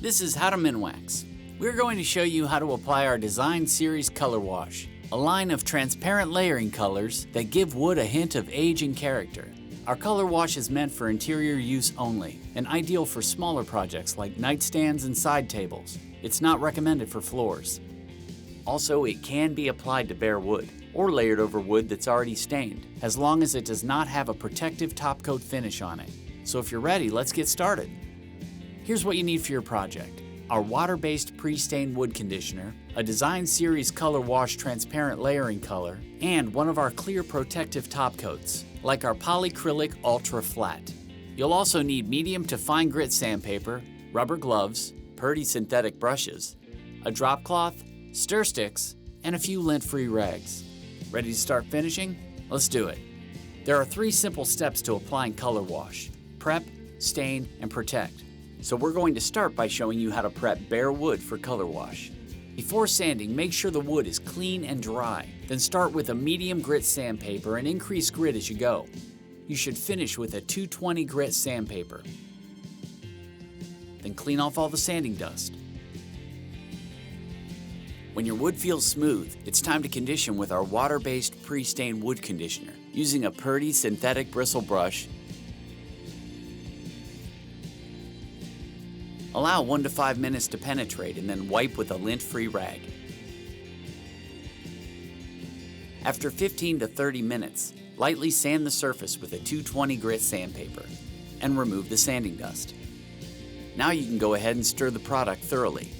This is How to Minwax. We're going to show you how to apply our Design Series Color Wash, a line of transparent layering colors that give wood a hint of age and character. Our color wash is meant for interior use only and ideal for smaller projects like nightstands and side tables. It's not recommended for floors. Also, it can be applied to bare wood or layered over wood that's already stained, as long as it does not have a protective top coat finish on it. So if you're ready, let's get started. Here's what you need for your project: our water-based pre-stained wood conditioner, a Design Series Color Wash transparent layering color, and one of our clear protective top coats, like our Polycrylic Ultra Flat. You'll also need medium to fine grit sandpaper, rubber gloves, Purdy synthetic brushes, a drop cloth, stir sticks, and a few lint-free rags. Ready to start finishing? Let's do it. There are 3 simple steps to applying color wash: prep, stain, and protect. So we're going to start by showing you how to prep bare wood for color wash. Before sanding, make sure the wood is clean and dry. Then start with a medium grit sandpaper and increase grit as you go. You should finish with a 220 grit sandpaper. Then clean off all the sanding dust. When your wood feels smooth, it's time to condition with our water-based pre-stained wood conditioner using a Purdy synthetic bristle brush. Allow 1 to 5 minutes to penetrate and then wipe with a lint-free rag. After 15 to 30 minutes, lightly sand the surface with a 220 grit sandpaper and remove the sanding dust. Now you can go ahead and stir the product thoroughly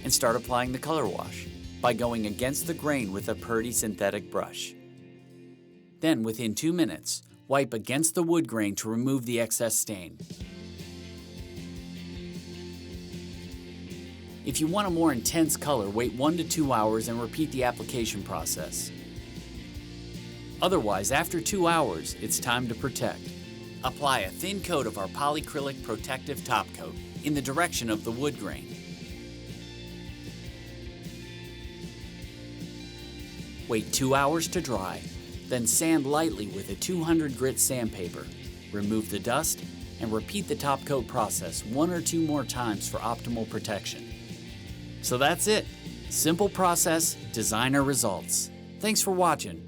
and start applying the color wash by going against the grain with a Purdy synthetic brush. Then within 2 minutes, wipe against the wood grain to remove the excess stain. If you want a more intense color, wait 1 to 2 hours and repeat the application process. Otherwise, after 2 hours, it's time to protect. Apply a thin coat of our polycrylic protective top coat in the direction of the wood grain. Wait 2 hours to dry, then sand lightly with a 200 grit sandpaper. Remove the dust and repeat the top coat process 1 or 2 more times for optimal protection. So that's it. Simple process, designer results. Thanks for watching.